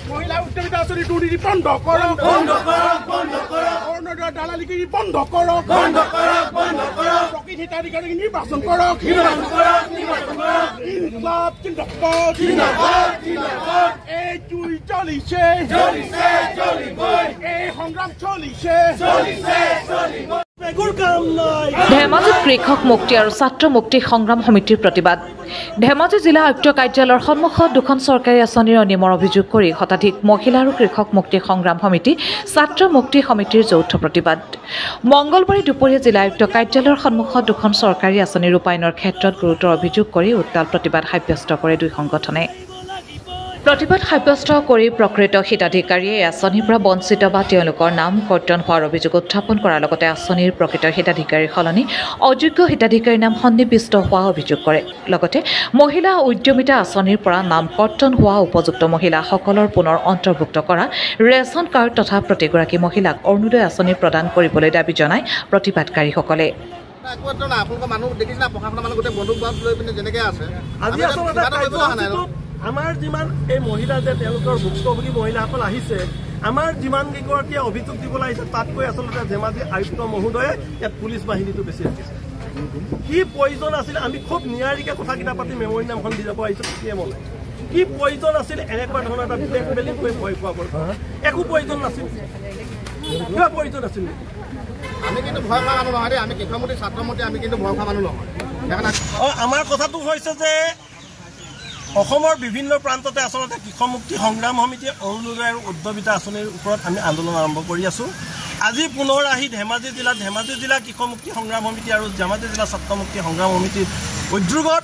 মহিলা উদ্যোমিতা আঁচনি দুর্নীতি বন্ধ করক অরুণোদয় দালালিগিরি বন্ধ করক প্রকৃত হিতাধিকারী নির্বাচন করক ইনকলাব জিন্দাবাদ এই জুই চলিছে এই সংগ্রাম চলিছে ধেমাজিত কৃষক মুক্তি আৰু ছাত্ৰ মুক্তি সংগ্ৰাম সমিতিৰ প্ৰতিবাদ ধেমাজি জিলা আয়ুক্ত কাৰ্যালয়ৰ সন্মুখত দুখন চৰকাৰী আঁচনিৰ অনিয়মৰ অভিযোগ কৰি শতাধিক মহিলা আৰু কৃষক মুক্তি সংগ্ৰাম সমিতি ছাত্ৰ মুক্তি সমিতিৰ যৌথ প্ৰতিবাদ মঙ্গলবাৰে দুপৰীয়া জিলা আয়ুক্ত কাৰ্যালয়ৰ সন্মুখত দুখন চৰকাৰী আঁচনি ৰূপায়ণৰ ক্ষেত্ৰত গুৰুতৰ অভিযোগ কৰি উত্তাল প্ৰতিবাদ সাব্যস্ত কৰে দুই সংগঠনে প্ৰতিবাদ সাব্যস্ত কৰি প্ৰকৃত হিতাধিকাৰীয়ে আঁচনিৰ পৰা বঞ্চিত বা তেওঁলোকৰ নাম কৰ্তন হোৱাৰ অভিযোগ উত্থাপন কৰাৰ লগতে আঁচনিৰ প্ৰকৃত হিতাধিকাৰীৰ সলনি অযোগ্য হিতাধিকাৰীৰ নাম সন্নিৱিষ্ট হোৱা অভিযোগ কৰে লগতে মহিলা উদ্যমিতা আঁচনিৰ পৰা নাম কৰ্তন হোৱা উপযুক্ত মহিলাসকলৰ পুনৰ অন্তৰ্ভুক্ত কৰা ৰেচন কাৰ্ড তথা প্ৰতিগৰাকী মহিলাক অৰুণোদয় আঁচনি প্ৰদান কৰিবলৈ দাবী জনাই প্ৰতিবাদকাৰীসকলে আমাৰ যিমান এই মহিলা যে তেওঁলোকৰ ভুক্তভোগী মহিলাসকল আহিছে আমাৰ যিমান কেইগৰাকীয়ে অভিযোগ দিবলৈ আহিছে তাতকৈ আচলতে ধেমাজি আয়ুক্ত মহোদয়ে ইয়াত পুলিচ বাহিনীটো বেছি ৰাখিছে কি প্ৰয়োজন আছিল আমি খুব নিয়াৰিকৈ কথাকেইটা পাতি মেমৰি নামখন দি যাব আহিছোঁ পিএমলৈ কি প্ৰয়োজন আছিল এনেকুৱা ধৰণৰ এটা ব্লেকমেইলিং কৰি ভয় খুৱাবৰ একো প্ৰয়োজন নাছিল কিবা প্ৰয়োজন আছিল আমি কিন্তু ভয় খোৱা মানুহ নহয় দেই আমি কৃষকমুক্তি ছাত্ৰমুক্তি আমি কিন্তু ভয় খোৱা মানুহ নহয় আমাৰ কথাটো হৈছে যে অসমৰ বিভিন্ন প্ৰান্ততে আচলতে কৃষক মুক্তি সংগ্ৰাম সমিতি অৰুণোদয় আৰু উদ্যমিতা আঁচনিৰ ওপৰত আমি আন্দোলন আৰম্ভ কৰি আছোঁ আজি পুনৰ আহি ধেমাজি জিলা কৃষক মুক্তি সংগ্ৰাম সমিতি আৰু ধেমাজি জিলা ছাত্ৰ মুক্তি সংগ্ৰাম সমিতিৰ উদ্যোগত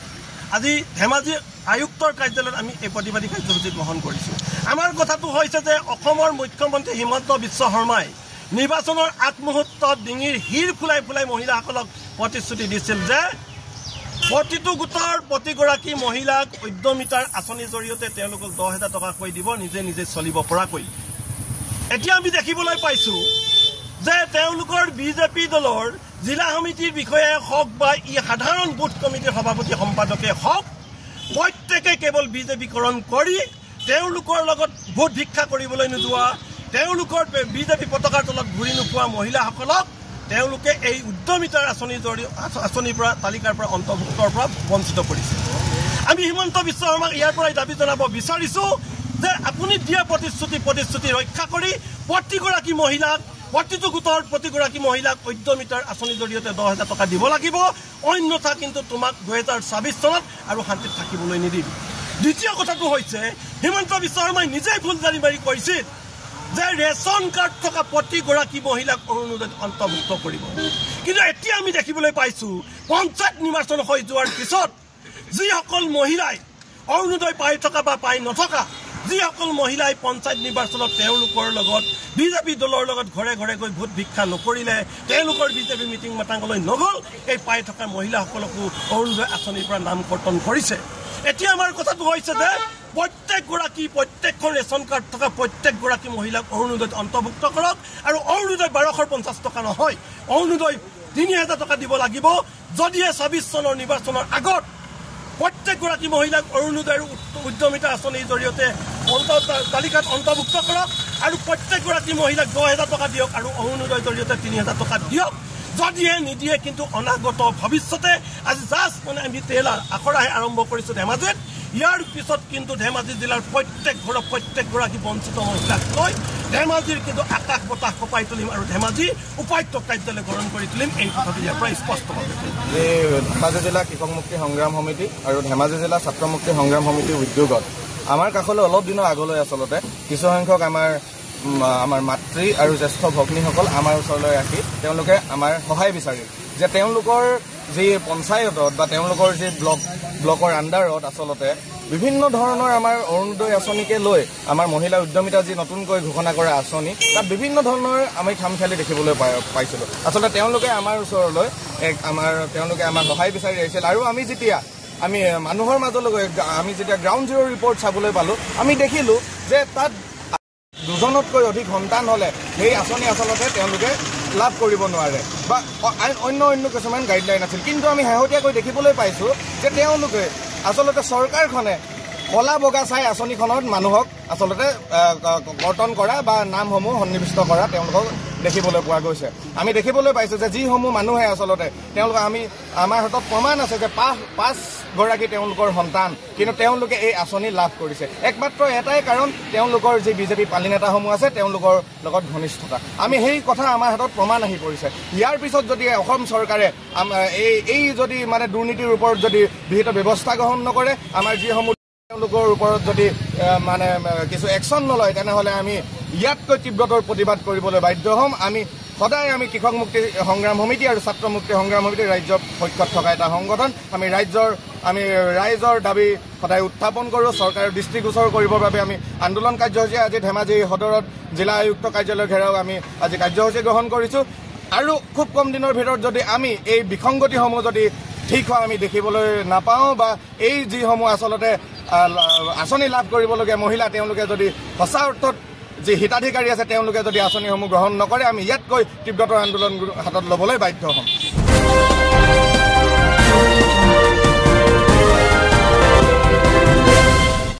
আজি ধেমাজি আয়ুক্তৰ কাৰ্যালয়ত আমি এই প্ৰতিবাদী কাৰ্যসূচী গ্ৰহণ কৰিছোঁ আমাৰ কথাটো হৈছে যে অসমৰ মুখ্যমন্ত্ৰী হিমন্ত বিশ্ব শৰ্মাই নিৰ্বাচনৰ আগমুহূৰ্তত ডিঙিৰ শিৰ ফুলাই ফুলাই মহিলাসকলক প্ৰতিশ্ৰুতি দিছিল যে প্ৰতিটো গোটৰ প্ৰতিগৰাকী মহিলাক উদ্যমিতাৰ আঁচনিৰ জৰিয়তে তেওঁলোকক 10,000 টকাকৈ দিব নিজে নিজে চলিব পৰাকৈ এতিয়া আমি দেখিবলৈ পাইছোঁ যে তেওঁলোকৰ বিজেপি দলৰ জিলা সমিতিৰ বিষয়ে হওক বা ই সাধাৰণ বুথ কমিটিৰ সভাপতি সম্পাদকে হওক প্ৰত্যেকে কেৱল বিজেপিকৰণ কৰি তেওঁলোকৰ লগত ভোট ভিক্ষা কৰিবলৈ নোযোৱা তেওঁলোকৰ বিজেপি পতাকাৰ তলত ঘূৰি নোপোৱা মহিলাসকলক তেওঁলোকে এই উদ্যমিতাৰ আঁচনিৰ পৰা তালিকাৰ পৰা অন্তৰ্ভুক্তৰ পৰা বঞ্চিত কৰিছে আমি হিমন্ত বিশ্ব শৰ্মাক ইয়াৰ পৰাই দাবী জনাব বিচাৰিছোঁ যে আপুনি দিয়া প্ৰতিশ্ৰুতি ৰক্ষা কৰি প্ৰতিগৰাকী মহিলাক প্ৰতিটো গোটৰ প্ৰতিগৰাকী মহিলাক উদ্যমিতাৰ আঁচনিৰ জৰিয়তে 10,000 টকা দিব লাগিব অন্যথা কিন্তু তোমাক 2026 চনত আৰু শান্তিত থাকিবলৈ নিদিম দ্বিতীয় কথাটো হৈছে হিমন্ত বিশ্ব শৰ্মাই নিজেই ফুলজাৰি মাৰি কৈছিল যে ৰেচন কাৰ্ড থকা প্ৰতিগৰাকী মহিলাক অৰুণোদয়ত অন্তৰ্ভুক্ত কৰিব কিন্তু এতিয়া আমি দেখিবলৈ পাইছোঁ পঞ্চায়ত নিৰ্বাচন হৈ যোৱাৰ পিছত যিসকল মহিলাই অৰুণোদয় পাই থকা বা পাই নথকা যিসকল মহিলাই পঞ্চায়ত নিৰ্বাচনত তেওঁলোকৰ লগত বিজেপি দলৰ লগত ঘৰে ঘৰে গৈ ভোট ভিক্ষা নকৰিলে তেওঁলোকৰ বিজেপি মিটিং মাতাংগলৈ নগ'ল এই পাই থকা মহিলাসকলকো অৰুণোদয় আঁচনিৰ পৰা নাম কৰ্তন কৰিছে এতিয়া আমাৰ কথাটো হৈছে যে প্ৰত্যেকখন ৰেচন কাৰ্ড থকা প্ৰত্যেকগৰাকী মহিলাক অৰুণোদয়ত অন্তৰ্ভুক্ত কৰক আৰু অৰুণোদয় 1250 টকা নহয় অৰুণোদয় 3,000 টকা দিব লাগিব যদিহে 26 চনৰ নিৰ্বাচনৰ আগত প্ৰত্যেকগৰাকী মহিলাক অৰুণোদয় উদ্যমিতা আঁচনিৰ জৰিয়তে তালিকাত অন্তৰ্ভুক্ত কৰক আৰু প্ৰত্যেকগৰাকী মহিলাক 10,000 টকা দিয়ক আৰু অৰুণোদয়ৰ জৰিয়তে 3,000 টকা দিয়ক যদিহে নিদিয়ে কিন্তু অনাগত ভৱিষ্যতে আজি জাষ্ট মানে আমি ট্ৰেইলাৰ আখৰাহে আৰম্ভ কৰিছোঁ ধেমাজিত ইয়াৰ পিছত কিন্তু ধেমাজি জিলাৰ প্ৰত্যেকগৰাকী বঞ্চিত মহিলাক লৈ ধেমাজিৰ কিন্তু আকাশ বতাহ কপাই তুলিম আৰু ধেমাজি উপায়ুক্ত কাৰ্যালয় গ্ৰহণ কৰি তুলিম এই কথাটো ইয়াৰ পৰা স্পষ্টভাৱে ধেমাজি জিলা কৃষক মুক্তি সংগ্ৰাম সমিতি আৰু ধেমাজি জিলা ছাত্ৰ মুক্তি সংগ্ৰাম সমিতিৰ উদ্যোগত আমাৰ কাষলৈ অলপ দিনৰ আগলৈ আচলতে কিছুসংখ্যক আমাৰ মাতৃ আৰু জ্যেষ্ঠ ভগ্নীসকল আমাৰ ওচৰলৈ আহি তেওঁলোকে আমাৰ সহায় বিচাৰিল যে তেওঁলোকৰ যি পঞ্চায়তত বা তেওঁলোকৰ যি ব্লকৰ আণ্ডাৰত আচলতে বিভিন্ন ধৰণৰ আমাৰ অৰুণোদয় আঁচনিকে লৈ আমাৰ মহিলা উদ্যমিতা যি নতুনকৈ ঘোষণা কৰা আঁচনি তাত বিভিন্ন ধৰণৰ আমি খামখেয়ালি দেখিবলৈ পাইছিলোঁ আচলতে তেওঁলোকে আমাৰ ওচৰলৈ তেওঁলোকে আমাৰ সহায় বিচাৰি আহিছিল আৰু আমি মানুহৰ মাজলৈ আমি যেতিয়া গ্ৰাউণ্ড জিৰ' ৰিপৰ্ট চাবলৈ পালোঁ আমি দেখিলোঁ যে তাত 2জনতকৈ অধিক সন্তান হ'লে সেই আঁচনি আচলতে তেওঁলোকে লাভ কৰিব নোৱাৰে বা অন্য কিছুমান গাইডলাইন আছিল কিন্তু আমি শেহতীয়াকৈ দেখিবলৈ পাইছোঁ যে তেওঁলোকে আচলতে চৰকাৰখনে কলা বগা চাই আঁচনিখনত মানুহক আচলতে কৰ্তন কৰা বা নামসমূহ সন্নিৱিষ্ট কৰা তেওঁলোকক দেখিবলৈ পোৱা গৈছে। আমি দেখিবলৈ পাইছোঁ যে যিসমূহ মানুহে আচলতে তেওঁলোক আমাৰ হাতত প্ৰমাণ আছে যে 5গৰাকী তেওঁলোকৰ সন্তান, কিন্তু তেওঁলোকে এই আঁচনি লাভ কৰিছে একমাত্ৰ এটাই কাৰণ তেওঁলোকৰ যি বিজেপি পালি নেতাসমূহ আছে তেওঁলোকৰ লগত ঘনিষ্ঠতা। আমি সেই কথা আমাৰ হাতত প্ৰমাণ আহি পৰিছে। ইয়াৰ পিছত যদি অসম চৰকাৰে এই যদি মানে দুৰ্নীতিৰ ওপৰত যদি বিহিত ব্যৱস্থা গ্ৰহণ নকৰে, আমাৰ যিসমূহ তেওঁলোকৰ ওপৰত যদি মানে কিছু একশ্যন নলয়, তেনেহ'লে আমি ইয়াতকৈ তীব্ৰতৰ প্ৰতিবাদ কৰিবলৈ বাধ্য হ'ম। আমি সদায় কৃষক মুক্তি সংগ্ৰাম সমিতি আৰু ছাত্ৰ মুক্তি সংগ্ৰাম সমিতি ৰাজ্যৰ পক্ষত থকা এটা সংগঠন। আমি ৰাইজৰ দাবী সদায় উত্থাপন কৰোঁ। চৰকাৰৰ দৃষ্টিগোচৰ কৰিবৰ বাবে আমি আন্দোলন কাৰ্যসূচী আজি ধেমাজি সদৰত জিলা আয়ুক্ত কাৰ্যালয় ঘেৰাও আমি আজি কাৰ্যসূচী গ্ৰহণ কৰিছোঁ। আৰু খুব কম দিনৰ ভিতৰত যদি আমি এই বিসংগতিসমূহ যদি ঠিক হোৱা আমি দেখিবলৈ নাপাওঁ, বা এই যিসমূহ আচলতে আঁচনি লাভ কৰিবলগীয়া মহিলা তেওঁলোকে যদি সঁচা অৰ্থত যি হিতাধিকাৰী আছে তেওঁলোকে যদি আঁচনিসমূহ গ্ৰহণ নকৰে, আমি ইয়াতকৈ তীব্ৰতৰ আন্দোলন হাতত ল'বলৈ বাধ্য হ'ম।